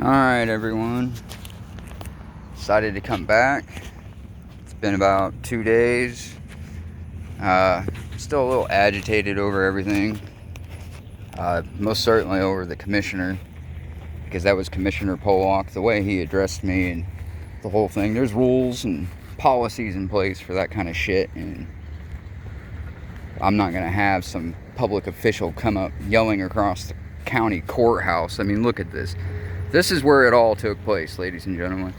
Alright everyone, decided to come back. It's been about 2 days. Still a little agitated over everything. Most certainly over the commissioner, because that was Commissioner Pollock, the way he addressed me and the whole thing. There's rules and policies in place for that kind of shit, and I'm not going to have some public official come up yelling across the county courthouse. I mean, look at this. This is where it all took place, ladies and gentlemen.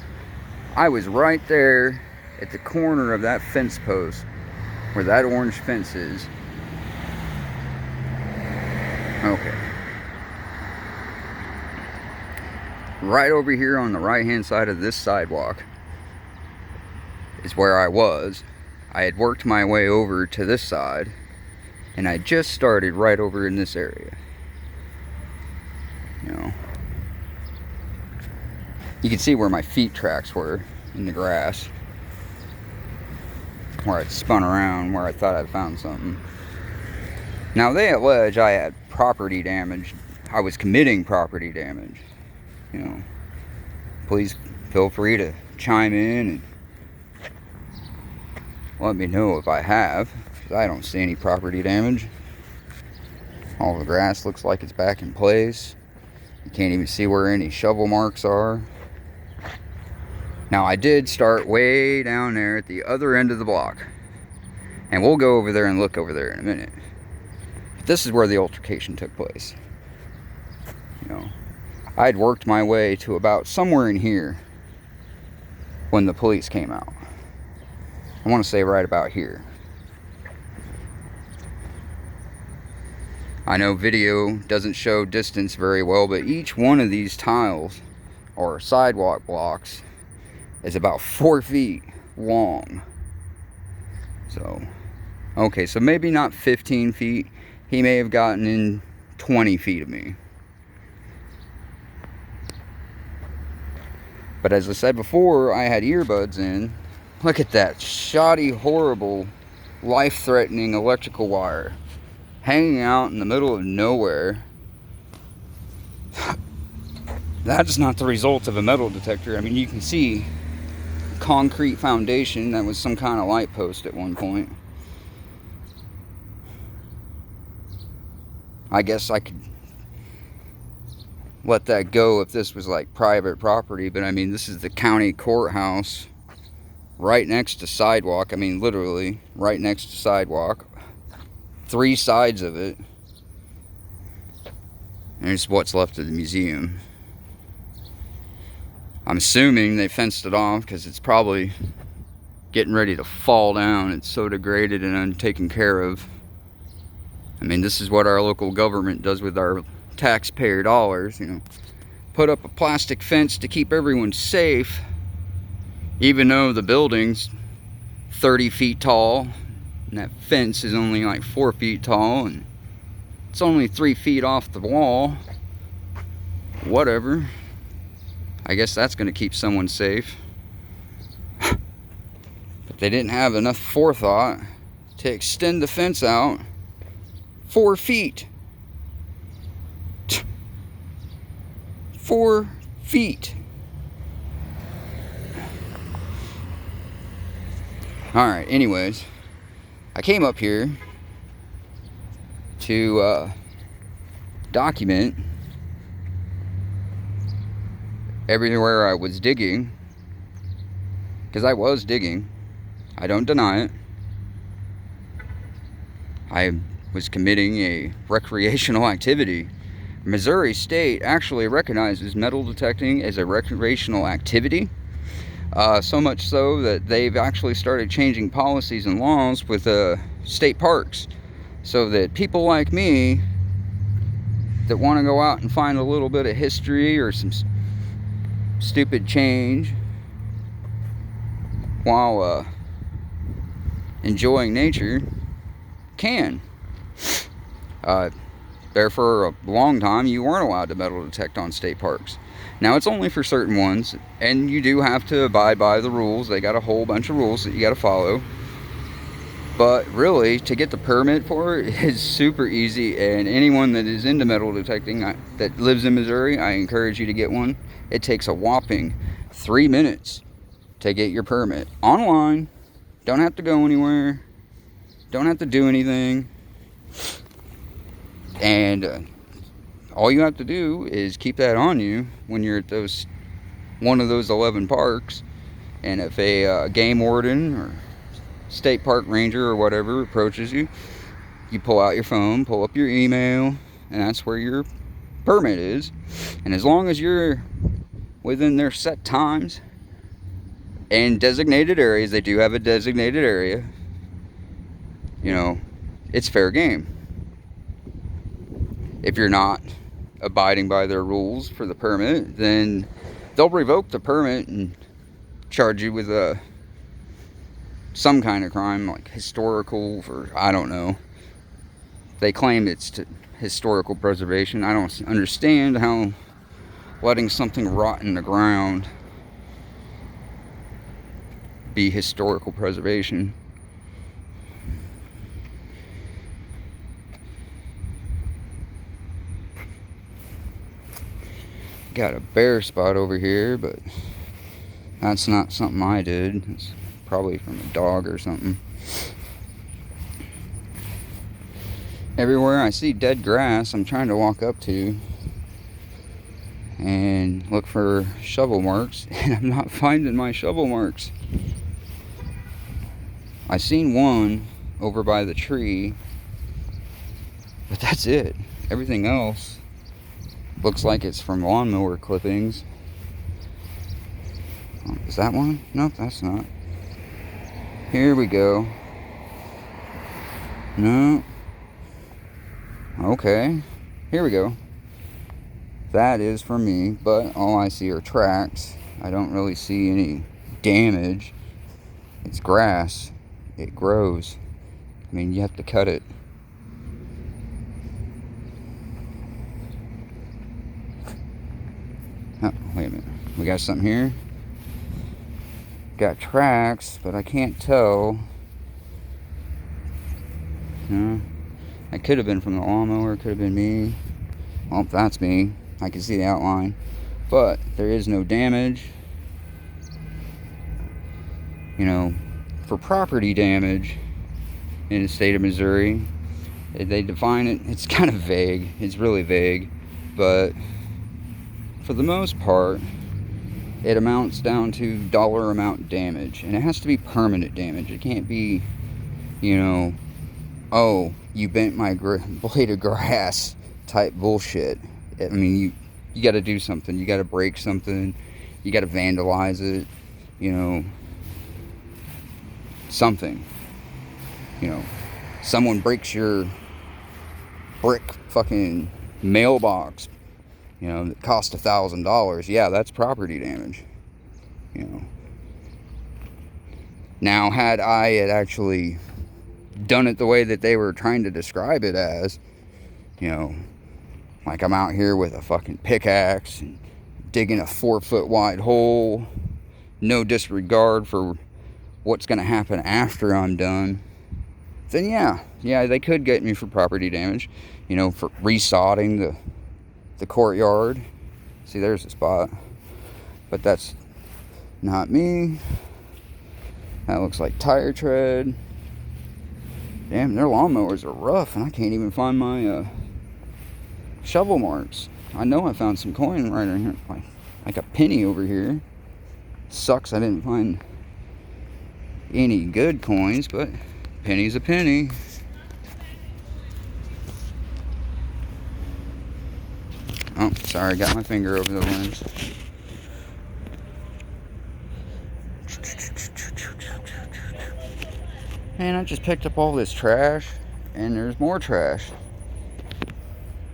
I was right there at the corner of that fence post where that orange fence is. Okay. Right over here on the right-hand side of this sidewalk is where I was. I had worked my way over to this side, and I just started right over in this area. You know, you can see where my feet tracks were in the grass, where I'd spun around, where I thought I'd found something. Now they allege I had property damage. I was committing property damage. You know, please feel free to chime in and let me know if I have, because I don't see any property damage. All the grass looks like it's back in place. You can't even see where any shovel marks are. Now I did start way down there at the other end of the block, and we'll go over there and look over there in a minute. But this is where the altercation took place. You know, I'd worked my way to about somewhere in here when the police came out. I want to say right about here. I know video doesn't show distance very well, but each one of these tiles or sidewalk blocks is about 4 feet long. So, okay, so maybe not 15 feet. He may have gotten in 20 feet of me. But as I said before, I had earbuds in. Look at that shoddy, horrible, life-threatening electrical wire hanging out in the middle of nowhere. That's not the result of a metal detector. I mean, you can see concrete foundation. That was some kind of light post at one point. I guess I could let that go if this was like private property, but I mean, this is the county courthouse right next to sidewalk. I mean, literally right next to sidewalk. 3 sides of it. There's what's left of the museum. I'm assuming they fenced it off because it's probably getting ready to fall down. It's so degraded and untaken care of. I mean, this is what our local government does with our taxpayer dollars, you know. Put up a plastic fence to keep everyone safe, even though the building's 30 feet tall and that fence is only like 4 feet tall and it's only 3 feet off the wall. Whatever. I guess that's going to keep someone safe. But they didn't have enough forethought to extend the fence out 4 feet. 4 feet. Alright, anyways, I came up here to document everywhere I was digging, because I was digging. I don't deny it. I was committing a recreational activity. Missouri State actually recognizes metal detecting as a recreational activity. So much so that they've actually started changing policies and laws with state parks, so that people like me that want to go out and find a little bit of history or some stupid change while enjoying nature can. There for a long time you weren't allowed to metal detect on state parks. Now it's only for certain ones, and you do have to abide by the rules. They got a whole bunch of rules that you got to follow. But really, to get the permit for it is super easy, and anyone that is into metal detecting that lives in Missouri, I encourage you to get one. It takes a whopping 3 minutes to get your permit online. Don't have to go anywhere, don't have to do anything, and all you have to do is keep that on you when you're at one of those 11 parks. And if a game warden or state park ranger or whatever approaches you, you pull out your phone, pull up your email, and that's where your permit is. And as long as you're within their set times and designated areas, they do have a designated area, you know, it's fair game. If you're not abiding by their rules for the permit, then they'll revoke the permit and charge you with some kind of crime, like historical, for I don't know. They claim it's historical preservation. I don't understand how letting something rot in the ground be historical preservation. Got a bare spot over here, but that's not something I did. It's probably from a dog or something. Everywhere I see dead grass, I'm trying to walk up to and look for shovel marks, and I'm not finding my shovel marks. I seen one over by the tree, but that's it. Everything else looks like it's from lawnmower clippings. Oh, is that one? Nope, that's not. Here we go. No. Okay. Here we go. That is for me, but all I see are tracks. I don't really see any damage. It's grass. It grows. I mean, you have to cut it. Oh, wait a minute. We got something here. Got tracks, but I can't tell. No. That could have been from the lawnmower. Could have been me. Well, that's me. I can see the outline. But there is no damage. You know, for property damage in the state of Missouri, they define it. It's kind of vague. It's really vague. But for the most part, it amounts down to dollar amount damage, and it has to be permanent damage. It can't be, you know, oh, you bent my blade of grass type bullshit. I mean, you got to do something. You got to break something. You got to vandalize it. You know, something. You know, someone breaks your brick fucking mailbox, you know, that cost $1,000. Yeah, that's property damage. You know. Now, had I actually done it the way that they were trying to describe it as, you know, like I'm out here with a fucking pickaxe and digging a 4-foot wide hole, no disregard for what's going to happen after I'm done, then yeah, they could get me for property damage, you know, for resodding the courtyard. See, there's a spot, but that's not me. That looks like tire tread. Damn, their lawnmowers are rough, and I can't even find my shovel marks. I know I found some coin right in here, like a penny over here. Sucks I didn't find any good coins, but penny's a penny. Oh, sorry, I got my finger over the lens. Man, I just picked up all this trash, and there's more trash.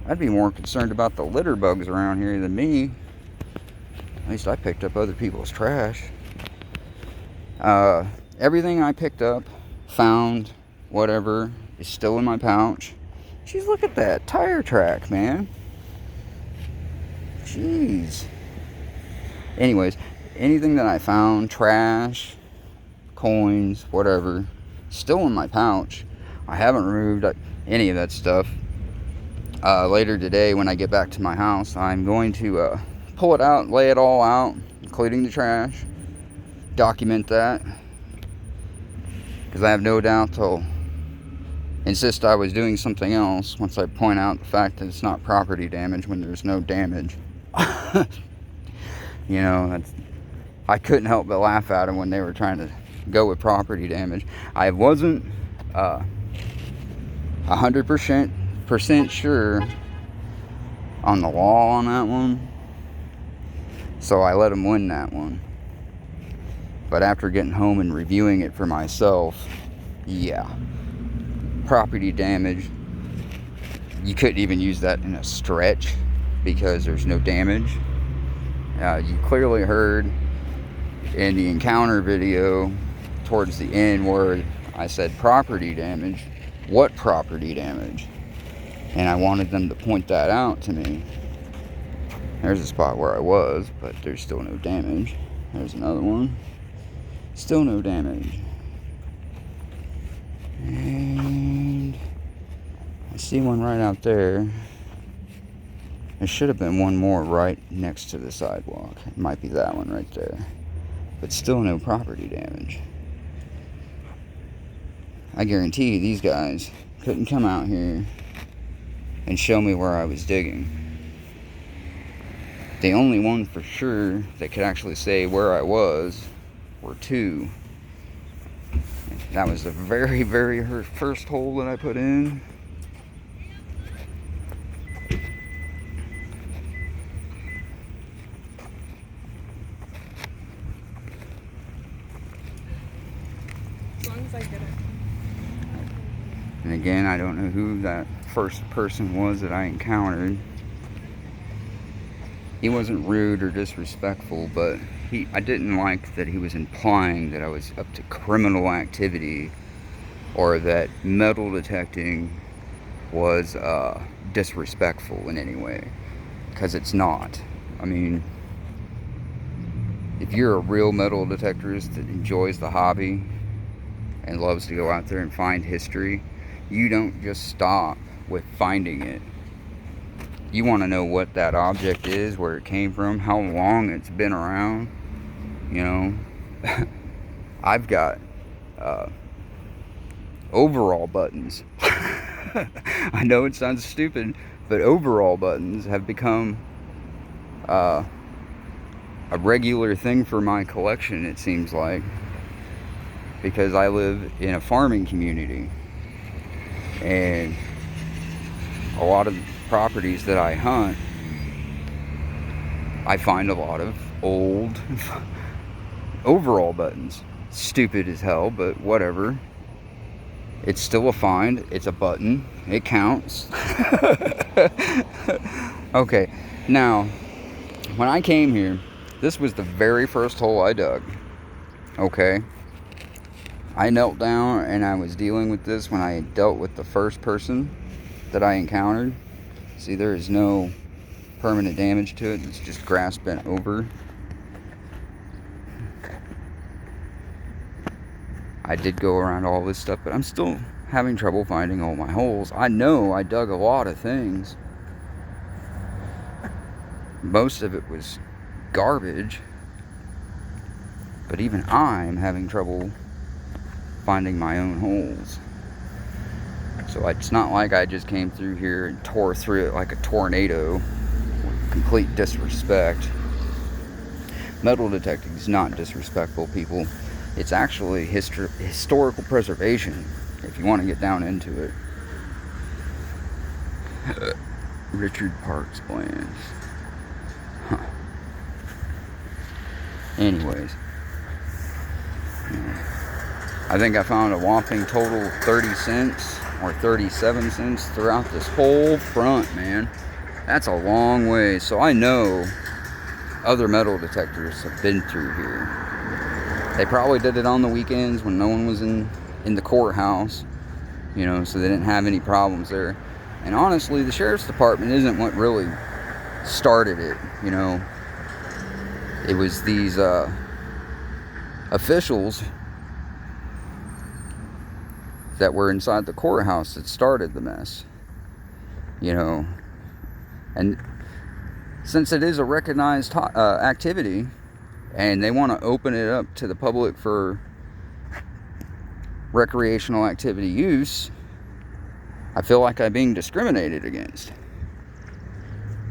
I'd be more concerned about the litter bugs around here than me. At least I picked up other people's trash. Everything I picked up, found, whatever, is still in my pouch. Jeez, look at that tire track, man. Jeez. Anyways, anything that I found, trash, coins, whatever, still in my pouch. I haven't removed any of that stuff. Later today, when I get back to my house, I'm going to pull it out, lay it all out, including the trash, document that, because I have no doubt they'll insist I was doing something else once I point out the fact that it's not property damage when there's no damage. You know, I couldn't help but laugh at them when they were trying to go with property damage. I wasn't 100% sure on the law on that one, so I let them win that one. But after getting home and reviewing it for myself, yeah, property damage, you couldn't even use that in a stretch because there's no damage. You clearly heard in the encounter video towards the end where I said property damage. What property damage? And I wanted them to point that out to me. There's a spot where I was, but there's still no damage. There's another one. Still no damage. And I see one right out there. There should have been one more right next to the sidewalk. It might be that one right there. But still no property damage. I guarantee you these guys couldn't come out here and show me where I was digging. The only one for sure that could actually say where I was were two. That was the very, very first hole that I put in. As long as I get it. And again, I don't know who that first person was that I encountered. He wasn't rude or disrespectful, but I didn't like that he was implying that I was up to criminal activity or that metal detecting was disrespectful in any way, because it's not. I mean, if you're a real metal detectorist that enjoys the hobby and loves to go out there and find history, you don't just stop with finding it. You want to know what that object is, where it came from, how long it's been around. You know, I've got overall buttons. I know it sounds stupid, but overall buttons have become a regular thing for my collection, it seems like, because I live in a farming community, and a lot of properties that I hunt, I find a lot of old overall buttons. Stupid as hell, but whatever. It's still a find. It's a button. It counts. Okay, now, when I came here, this was the very first hole I dug. Okay? I knelt down and I was dealing with this when I dealt with the first person that I encountered. See, there is no permanent damage to it. It's just grass bent over. I did go around all this stuff, but I'm still having trouble finding all my holes. I know I dug a lot of things. Most of it was garbage. But even I'm having trouble finding my own holes. So it's not like I just came through here and tore through it like a tornado with complete disrespect. Metal detecting is not disrespectful, people. It's actually historical preservation, if you want to get down into it. Richard Parks plans. Huh. Anyways. I think I found a whopping total 30 cents or 37 cents throughout this whole front, man. That's a long way. So I know other metal detectors have been through here. They probably did it on the weekends when no one was in the courthouse, you know, so they didn't have any problems there. And honestly, the sheriff's department isn't what really started it, you know. It was these officials that were inside the courthouse that started the mess. You know, and since it is a recognized activity, and they want to open it up to the public for recreational activity use, I feel like I'm being discriminated against.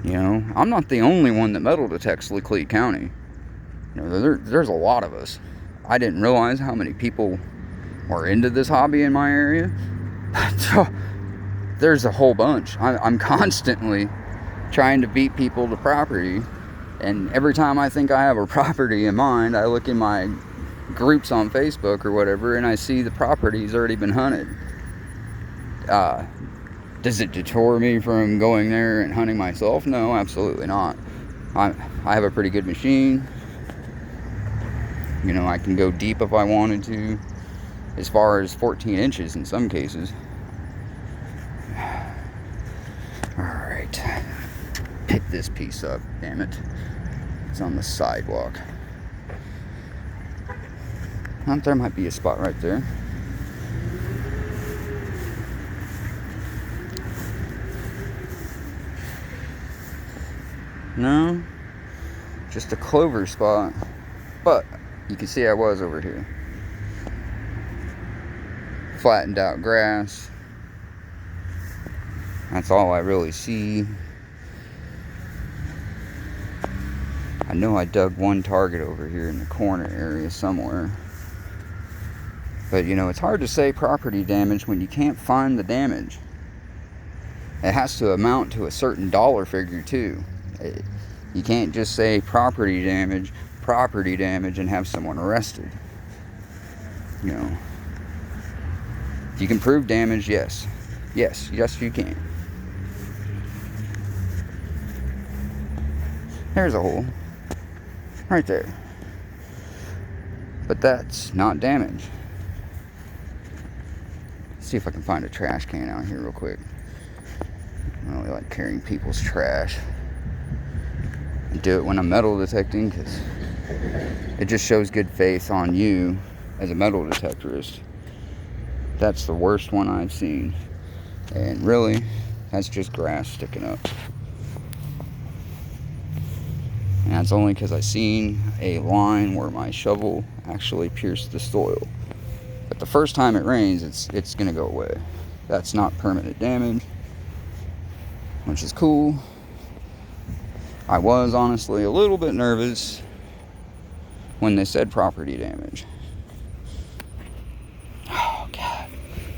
You know, I'm not the only one that metal detects Laclede County. You know, there's a lot of us. I didn't realize how many people were into this hobby in my area. But there's a whole bunch. I'm constantly trying to beat people to property. And every time I think I have a property in mind, I look in my groups on Facebook or whatever, and I see the property's already been hunted. Does it deter me from going there and hunting myself? No, absolutely not. I have a pretty good machine. You know, I can go deep if I wanted to, as far as 14 inches in some cases. Alright. Pick this piece up, damn it. It's on the sidewalk. I thought there might be a spot right there. No, just a clover spot. But you can see I was over here. Flattened out grass. That's all I really see. I know I dug one target over here in the corner area somewhere. But you know, it's hard to say property damage when you can't find the damage. It has to amount to a certain dollar figure too. You can't just say property damage, and have someone arrested. You know, if you can prove damage, yes, you can. There's a hole right there, but that's not damage. Let's see if I can find a trash can out here real quick. I don't really like carrying people's trash. I do it when I'm metal detecting because it just shows good faith on you as a metal detectorist. That's the worst one I've seen. And really, that's just grass sticking up. And that's only because I seen a line where my shovel actually pierced the soil. But the first time it rains, it's gonna go away. That's not permanent damage, which is cool. I was honestly a little bit nervous when they said property damage. Oh God,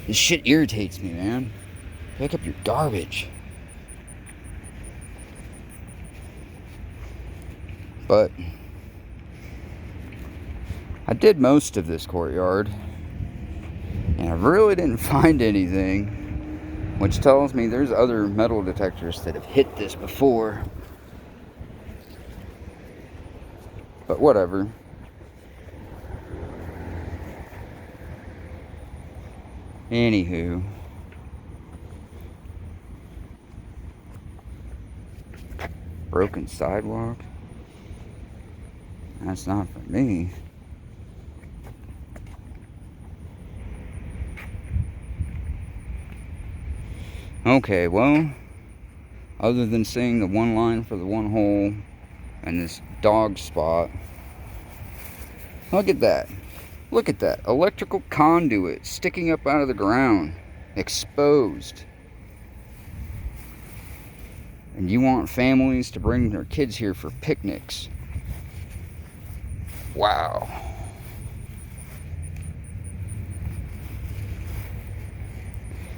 this shit irritates me, man. Pick up your garbage. But I did most of this courtyard, and I really didn't find anything, which tells me there's other metal detectors that have hit this before. But whatever. Anywho. Broken sidewalk. That's not for me. Okay, well, other than seeing the one line for the one hole and this dog spot, look at that. Look at that. Electrical conduit sticking up out of the ground. Exposed. And you want families to bring their kids here for picnics. Wow.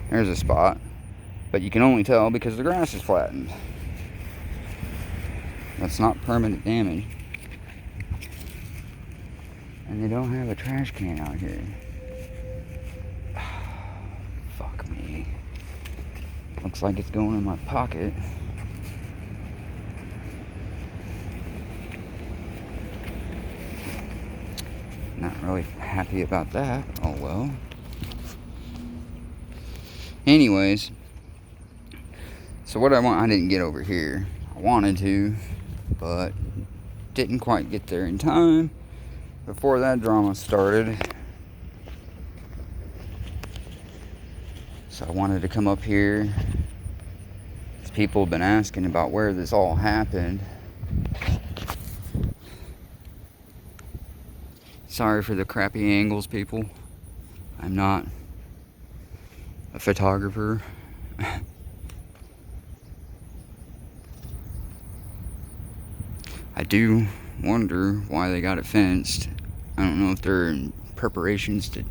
There's a spot. But you can only tell because the grass is flattened. That's not permanent damage. And they don't have a trash can out here. Fuck me. Looks like it's going in my pocket. Not really happy about that. Oh well. Anyways. So what I didn't get over here. I wanted to, but didn't quite get there in time before that drama started. So I wanted to come up here. People have been asking about where this all happened. Sorry for the crappy angles, people. I'm not a photographer. I do wonder why they got it fenced. I don't know if they're in preparations to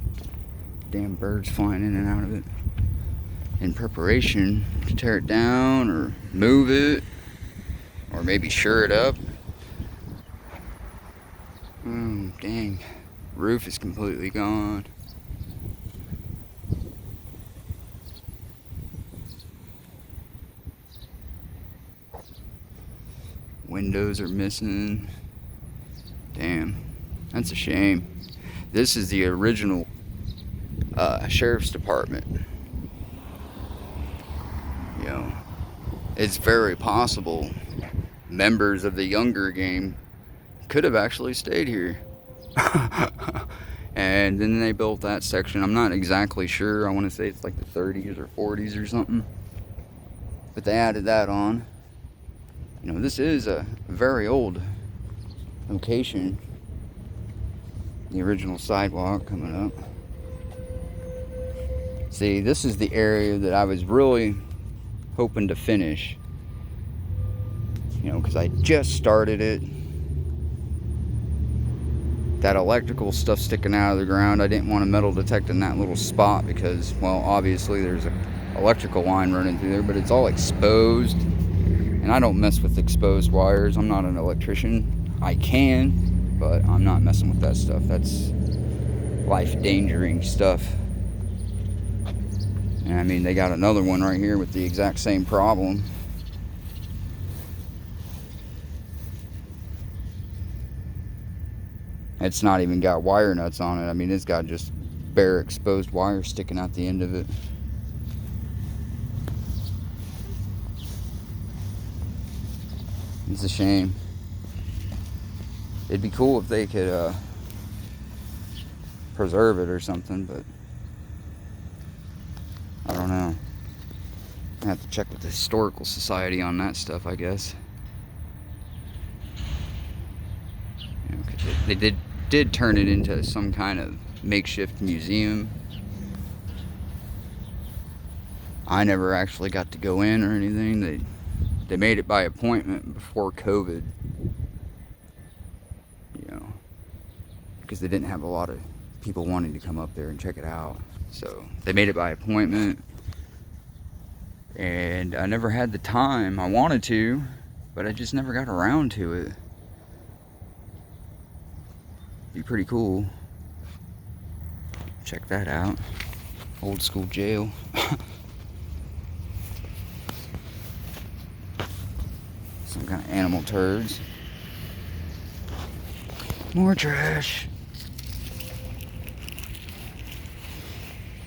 damn birds flying in and out of it. In preparation to tear it down or move it or maybe shore it up. Oh, dang. Roof is completely gone. Windows are missing. Damn, that's a shame. This is the original sheriff's department. You know, it's very possible members of the younger game could have actually stayed here. And then they built that section. I'm not exactly sure. I want to say it's like the 30s or 40s or something. But they added that on. You know, this is a very old location. The original sidewalk coming up. See, this is the area that I was really hoping to finish. You know, because I just started it. That electrical stuff sticking out of the ground, I didn't want to metal detect in that little spot because, well, obviously there's an electrical line running through there, but it's all exposed. And I don't mess with exposed wires. I'm not an electrician. I can, but I'm not messing with that stuff. That's life-endangering stuff. And I mean, they got another one right here with the exact same problem. It's not even got wire nuts on it. I mean, it's got just bare exposed wire sticking out the end of it. It's a shame. It'd be cool if they could preserve it or something, but I don't know. I have to check with the Historical Society on that stuff, I guess. You know, 'cause they did turn it into some kind of makeshift museum. I never actually got to go in or anything. They made it by appointment before COVID. You know, because they didn't have a lot of people wanting to come up there and check it out. So they made it by appointment. And I never had the time. I wanted to, but I just never got around to it. Be pretty cool. Check that out. Old school jail. Some kind of animal turds. More trash.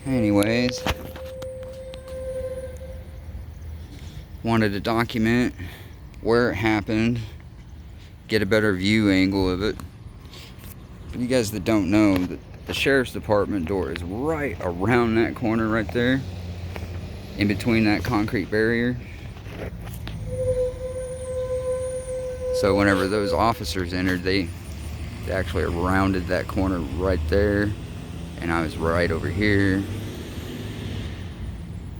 Anyways, wanted to document where it happened, get a better view angle of it. For you guys that don't know, the sheriff's department door is right around that corner right there, in between that concrete barrier. So whenever those officers entered, they actually rounded that corner right there, and I was right over here.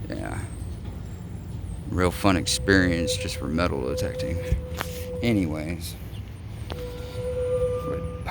Yeah, real fun experience just for metal detecting. Anyways,